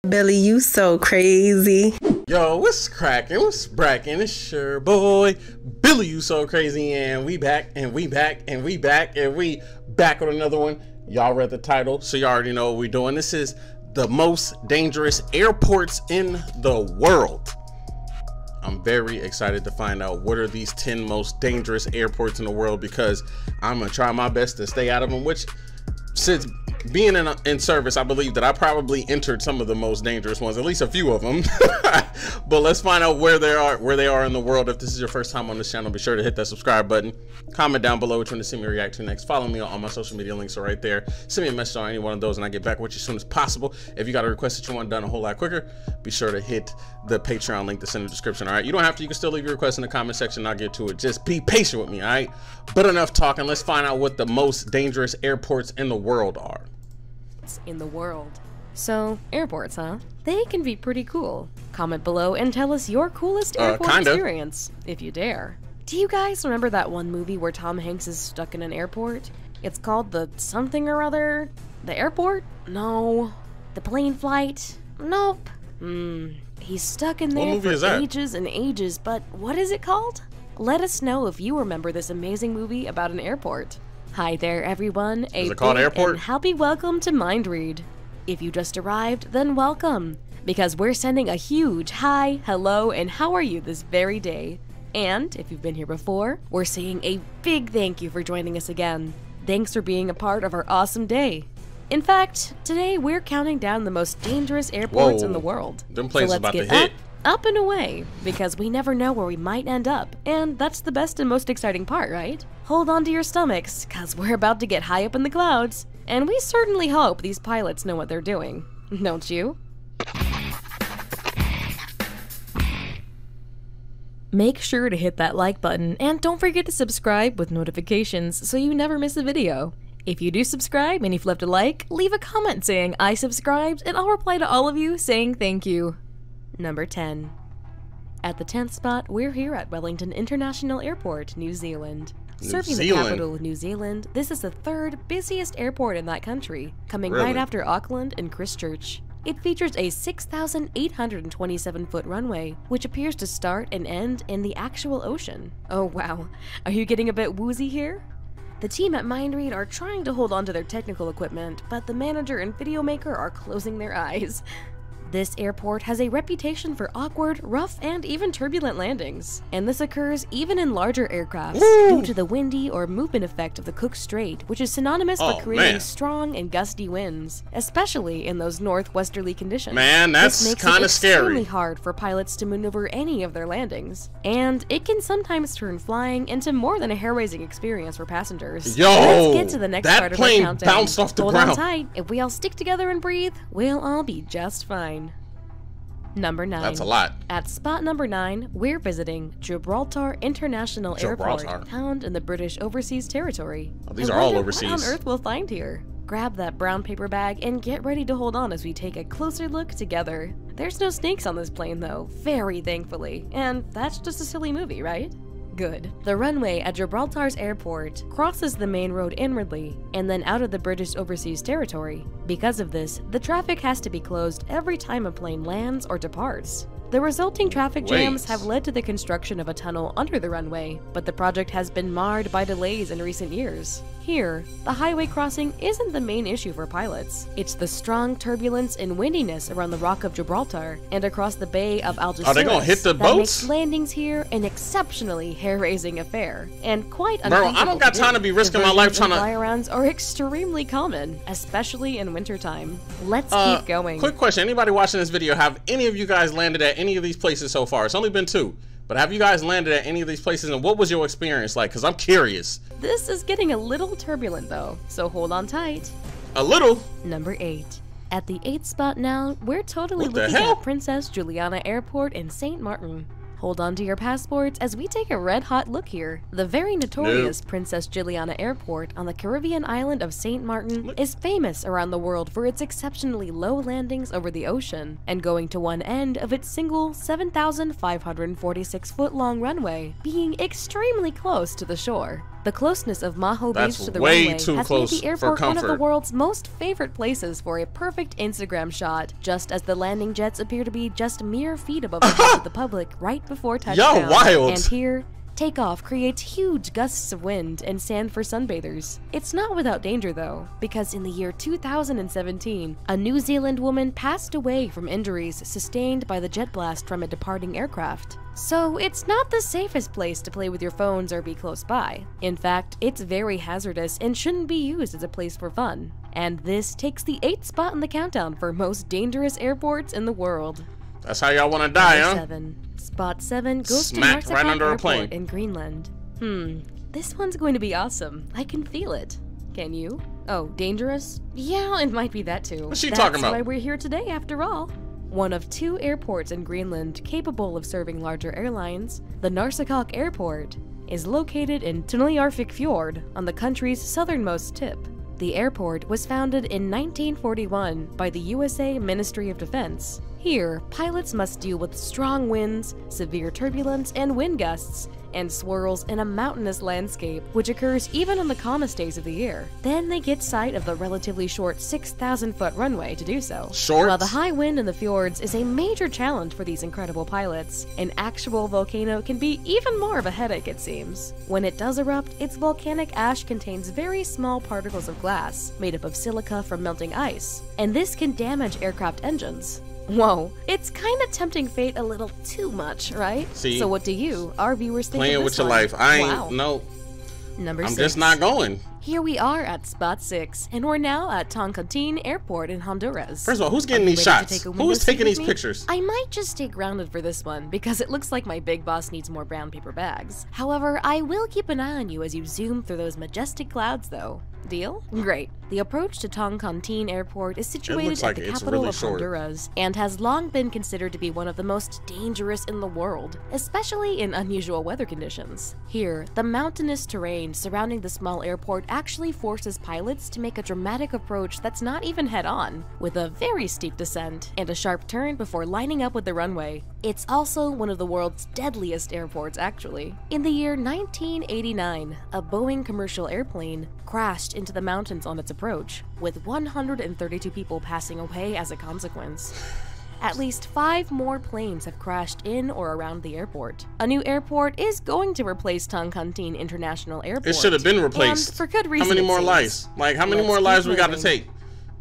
Billy, you so crazy. Yo, what's cracking? What's bracking? It's your boy, Billy, you so crazy, and we back, and we back, and we back, and we back with another one. Y'all read the title, so you already know what we're doing. This is the most dangerous airports in the world. I'm very excited to find out what are these 10 most dangerous airports in the world, because I'm gonna try my best to stay out of them, which, since being in service, I believe that I probably entered some of the most dangerous ones, at least a few of them. But let's find out where they are in the world. If this is your first time on this channel, be sure to hit that subscribe button. Comment down below which one to see me react to next. Follow me on all my social media links are right there. Send me a message on any one of those and I get back with you as soon as possible. If you got a request that you want done a whole lot quicker, be sure to hit the Patreon link that's in the description. All right, you don't have to, you can still leave your request in the comment section and I'll get to it. Just be patient with me, all right? But enough talking, let's find out what the most dangerous airports in the world are. In the world. So, airports, huh? They can be pretty cool. Comment below and tell us your coolest airport experience, if you dare. Do you guys remember that one movie where Tom Hanks is stuck in an airport? It's called the something or other? The airport? No. The plane flight? Nope. He's stuck in there for ages and ages, but what is it called? Let us know if you remember this amazing movie about an airport. Hi there, everyone. Is it called Airport? And happy welcome to Mind Read. If you just arrived, then welcome, because we're sending a huge hi, hello, and how are you this very day. And if you've been here before, we're saying a big thank you for joining us again. Thanks for being a part of our awesome day. In fact, today we're counting down the most dangerous airports in the world. Them places about to hit. Up and away, because we never know where we might end up, and that's the best and most exciting part, right? Hold on to your stomachs, cause we're about to get high up in the clouds, and we certainly hope these pilots know what they're doing, don't you? Make sure to hit that like button, and don't forget to subscribe with notifications so you never miss a video. If you do subscribe and you've left a like, leave a comment saying I subscribed, and I'll reply to all of you saying thank you. Number 10. At the 10th spot, we're here at Wellington International Airport, New Zealand. Serving the capital of New Zealand, this is the third busiest airport in that country, coming right after Auckland and Christchurch. It features a 6,827-foot runway, which appears to start and end in the actual ocean. Oh wow, are you getting a bit woozy here? The team at MindRead are trying to hold on to their technical equipment, but the manager and video maker are closing their eyes. This airport has a reputation for awkward, rough, and even turbulent landings, and this occurs even in larger aircrafts due to the windy or movement effect of the Cook Strait, which is synonymous for creating strong and gusty winds, especially in those northwesterly conditions. Man, that's kind of scary. It's extremely hard for pilots to maneuver any of their landings, and it can sometimes turn flying into more than a hair-raising experience for passengers. Yo, let's get to the next part of our countdown. Bounced off the ground. Hold on tight. If we all stick together and breathe, we'll all be just fine. Number 9. That's a lot. At spot number 9, we're visiting Gibraltar International Airport, found in the British Overseas Territory. Oh, these are all overseas. What on earth we'll find here? Grab that brown paper bag and get ready to hold on as we take a closer look together. There's no snakes on this plane though, very thankfully, and that's just a silly movie, right? Good. The runway at Gibraltar's airport crosses the main road inwardly and then out of the British Overseas Territory. Because of this, the traffic has to be closed every time a plane lands or departs. The resulting traffic jams have led to the construction of a tunnel under the runway, but the project has been marred by delays in recent years. Here, the highway crossing isn't the main issue for pilots. It's the strong turbulence and windiness around the Rock of Gibraltar and across the Bay of Algeciras. Are they gonna hit the boats? Makes landings here an exceptionally hair-raising affair, and quite uncomfortable. Bro, I don't got time to be risking my life trying to. Fly-arounds are extremely common, especially in wintertime. Let's keep going. Quick question: anybody watching this video, have any of you guys landed at any of these places so far? It's only been 2. But have you guys landed at any of these places, and what was your experience like? Because I'm curious. This is getting a little turbulent though, so hold on tight. A little? Number 8. At the 8th spot now, we're totally looking at Princess Juliana Airport in St. Martin. Hold on to your passports as we take a red-hot look here. The very notorious Princess Juliana Airport on the Caribbean island of St. Martin is famous around the world for its exceptionally low landings over the ocean and going to one end of its single 7,546-foot-long runway, being extremely close to the shore. The closeness of Maho That's Beach to the way runway too has close made the for airport one of the comfort. world's most favorite places for a perfect Instagram shot, just as the landing jets appear to be just mere feet above the heads of the public right before touchdown. Yo, wild. And here, takeoff creates huge gusts of wind and sand for sunbathers. It's not without danger though, because in the year 2017, a New Zealand woman passed away from injuries sustained by the jet blast from a departing aircraft. So it's not the safest place to play with your phones or be close by. In fact, it's very hazardous and shouldn't be used as a place for fun. And this takes the 8th spot in the countdown for most dangerous airports in the world. That's how y'all want to die, huh? 7. Spot 7 goes Smacked to right Maarten under a Airport plane. in Greenland. This one's going to be awesome. I can feel it. Can you? Oh, dangerous? Yeah, it might be that too. What's she talking about? That's why we're here today, after all. One of 2 airports in Greenland capable of serving larger airlines, the Narsarsuaq Airport, is located in Tunøyarvik Fjord on the country's southernmost tip. The airport was founded in 1941 by the USA Ministry of Defense. Here, pilots must deal with strong winds, severe turbulence, and wind gusts, and swirls in a mountainous landscape, which occurs even on the calmest days of the year. Then they get sight of the relatively short 6,000-foot runway to do so. Short? While the high wind in the fjords is a major challenge for these incredible pilots, an actual volcano can be even more of a headache, it seems. When it does erupt, its volcanic ash contains very small particles of glass, made up of silica from melting ice, and this can damage aircraft engines. Whoa, it's kinda tempting fate a little too much, right? See, so what do you, our viewers, think Playing of with this your one? life. I ain't, Wow. no. Number I'm 6. just not going. Here we are at spot 6, and we're now at Toncontín Airport in Honduras. First of all, who's getting Are you these ready to shots? take a window Who's seat taking with these me? pictures? I might just stay grounded for this one, because it looks like my big boss needs more brown paper bags. However, I will keep an eye on you as you zoom through those majestic clouds, though. Deal? Great. The approach to Toncontín Airport is situated like at the it's capital really of short. Honduras, and has long been considered to be one of the most dangerous in the world, especially in unusual weather conditions. Here, the mountainous terrain surrounding the small airport actually forces pilots to make a dramatic approach that's not even head-on, with a very steep descent and a sharp turn before lining up with the runway. It's also one of the world's deadliest airports, actually. In the year 1989, a Boeing commercial airplane crashed into the mountains on its approach, with 132 people passing away as a consequence. At least 5 more planes have crashed in or around the airport. A new airport is going to replace Toncontín International Airport. It should have been replaced. And for good reason. How many it more seems. lives? Like, how many Let's more keep lives we got to moving. take?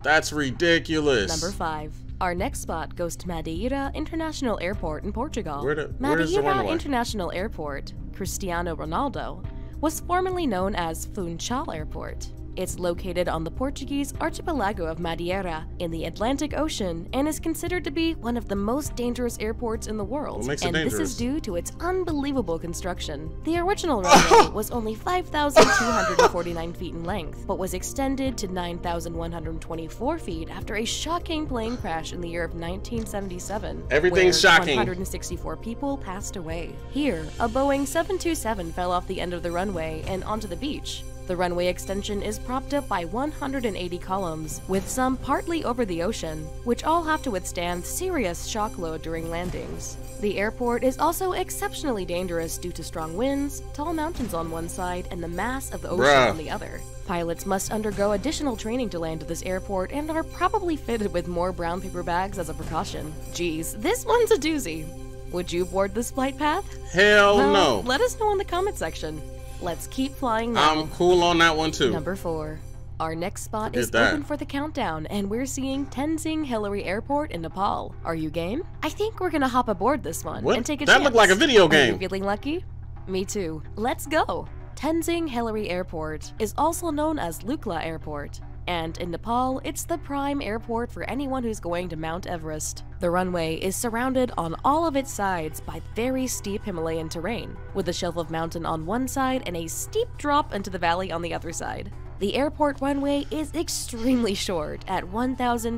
That's ridiculous. Number 5. Our next spot goes to Madeira International Airport in Portugal. Where is the Madeira runway? International Airport, Cristiano Ronaldo, was formerly known as Funchal Airport. It's located on the Portuguese archipelago of Madeira in the Atlantic Ocean and is considered to be one of the most dangerous airports in the world. What makes it and dangerous? this is due to its unbelievable construction. The original runway was only 5,249 feet in length, but was extended to 9,124 feet after a shocking plane crash in the year of 1977. Everything's where shocking. 164 people passed away. Here, a Boeing 727 fell off the end of the runway and onto the beach. The runway extension is propped up by 180 columns, with some partly over the ocean, which all have to withstand serious shock load during landings. The airport is also exceptionally dangerous due to strong winds, tall mountains on one side, and the mass of the ocean Bruh. on the other. Pilots must undergo additional training to land at this airport and are probably fitted with more brown paper bags as a precaution. Geez, this one's a doozy. Would you board this flight path? Hell Well, no. let us know in the comment section. Let's keep flying now. I'm cool on that one too. Number 4. Our next spot Forget is that. open for the countdown, and we're seeing Tenzing Hill Airport in Nepal. Are you game? I think we're gonna hop aboard this one What? and take a That chance. looked like a video Are game. you feeling lucky? Me too. Let's go. Tenzing Hill Airport is also known as Lukla Airport, and in Nepal, it's the prime airport for anyone who's going to Mount Everest. The runway is surrounded on all of its sides by very steep Himalayan terrain, with a shelf of mountain on one side and a steep drop into the valley on the other side. The airport runway is extremely short at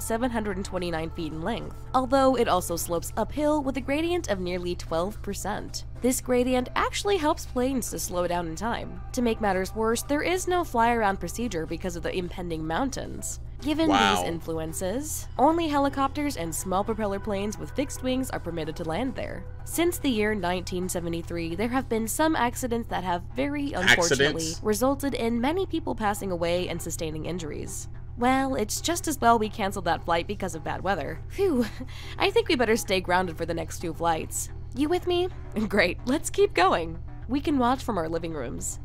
1,729 feet in length, although it also slopes uphill with a gradient of nearly 12%. This gradient actually helps planes to slow down in time. To make matters worse, there is no fly-around procedure because of the impending mountains. Given Wow. these influences, only helicopters and small propeller planes with fixed wings are permitted to land there. Since the year 1973, there have been some accidents that have very unfortunately resulted in many people passing away and sustaining injuries. Well, it's just as well we canceled that flight because of bad weather. Phew, I think we better stay grounded for the next 2 flights. You with me? Great, let's keep going. We can watch from our living rooms.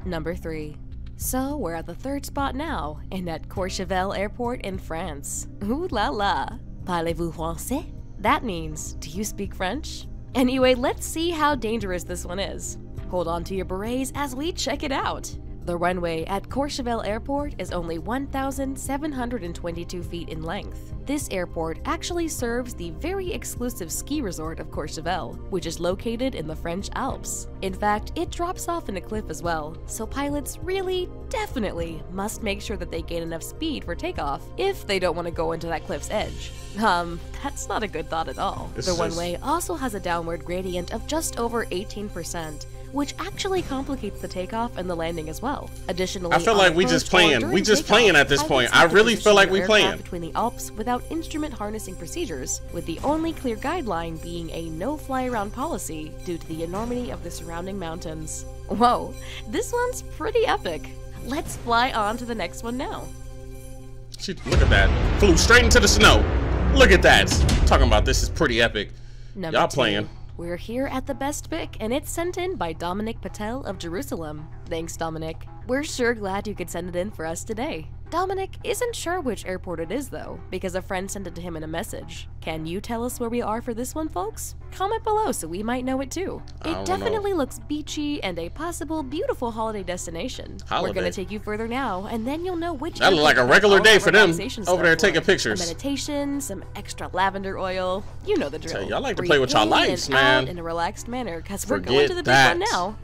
Number 3. So, we're at the 3rd spot now, and at Courchevel Airport in France. Ooh la la! Parlez-vous français? That means, do you speak French? Anyway, let's see how dangerous this one is. Hold on to your berets as we check it out. The runway at Courchevel Airport is only 1,722 feet in length. This airport actually serves the very exclusive ski resort of Courchevel, which is located in the French Alps. In fact, it drops off in a cliff as well, so pilots really, definitely must make sure that they gain enough speed for takeoff if they don't want to go into that cliff's edge. That's not a good thought at all. The runway also has a downward gradient of just over 18%, which actually complicates the takeoff and the landing as well. Additionally, I feel like we just playing. We just playing at this point. I really feel like we playing. Between the Alps without instrument harnessing procedures, with the only clear guideline being a no-fly-around policy due to the enormity of the surrounding mountains. Whoa, this one's pretty epic. Let's fly on to the next one now. Look at that. Flew straight into the snow. Look at that. Talking about this is pretty epic. Y'all playing. We're here at the best pick, and it's sent in by Dominic Patel of Jerusalem. Thanks, Dominic. We're sure glad you could send it in for us today. Dominic isn't sure which airport it is, though, because a friend sent it to him in a message. Can you tell us where we are for this one, folks? Comment below so we might know it too. It definitely looks beachy and a possible beautiful holiday destination. We're gonna take you further now, and then you'll know which. That looks like a regular day for them over there taking pictures. A meditation, some extra lavender oil. You know the drill. Y'all like to play with y'all lives, man. In a relaxed manner, because we're going to the big one now.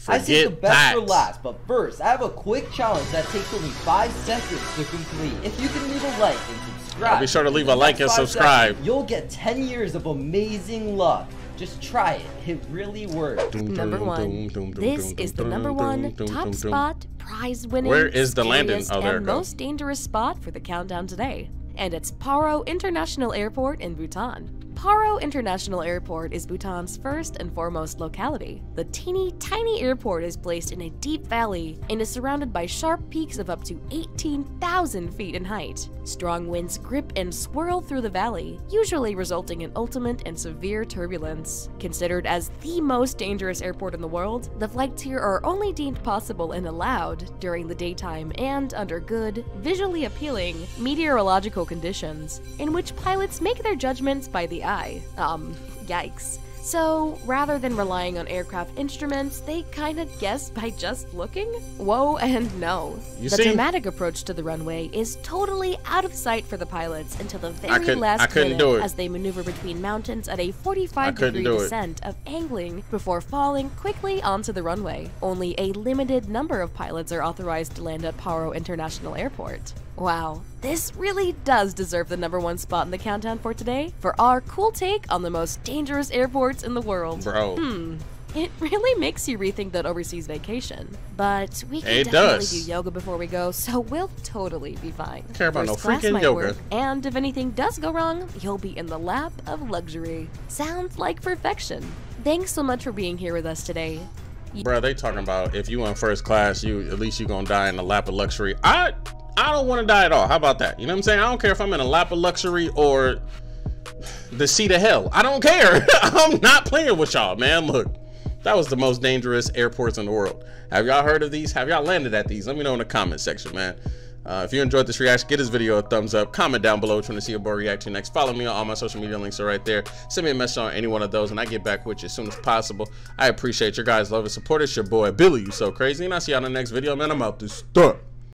I think the best for last, but first, I have a quick challenge that takes only 5 seconds to complete. If you can leave a like and subscribe, be sure to leave a like and subscribe. You'll get 10 years of amazing luck. Just try it. It really works. Number 1. This is the number 1 top spot, prize-winning, where is the landing? Oh, there it and goes. most dangerous spot for the countdown today. And it's Paro International Airport in Bhutan. Paro International Airport is Bhutan's first and foremost locality. The teeny tiny airport is placed in a deep valley and is surrounded by sharp peaks of up to 18,000 feet in height. Strong winds grip and swirl through the valley, usually resulting in ultimate and severe turbulence. Considered as the most dangerous airport in the world, the flights here are only deemed possible and allowed during the daytime and under good, visually appealing meteorological conditions, in which pilots make their judgments by the eye. Yikes. So, rather than relying on aircraft instruments, they kinda guess by just looking? Whoa and no. The dramatic approach to the runway is totally out of sight for the pilots until the very last minute as they maneuver between mountains at a 45-degree descent of angling before falling quickly onto the runway. Only a limited number of pilots are authorized to land at Paro International Airport. Wow, this really does deserve the number 1 spot in the countdown for today for our cool take on the most dangerous airports in the world. Bro. It really makes you rethink that overseas vacation. But we can definitely do yoga before we go, so we'll totally be fine. Care about no freaking yoga. And if anything does go wrong, you'll be in the lap of luxury. Sounds like perfection. Thanks so much for being here with us today. Bro, they talking about if you in first class, at least you gonna die in the lap of luxury. I don't want to die at all. How about that? You know what I'm saying? I don't care if I'm in a lap of luxury or the seat of hell. I don't care. I'm not playing with y'all, man. Look, that was the most dangerous airports in the world. Have y'all heard of these? Have y'all landed at these? Let me know in the comment section, man. If you enjoyed this reaction, give this video a thumbs up. Comment down below trying to see a boy react to next. Follow me on all my social media links are right there. Send me a message on any one of those and I get back with you as soon as possible. I appreciate your guys' love and support. It's your boy Billy You So Crazy, and I'll see you on the next video, man. I'm out this stuff.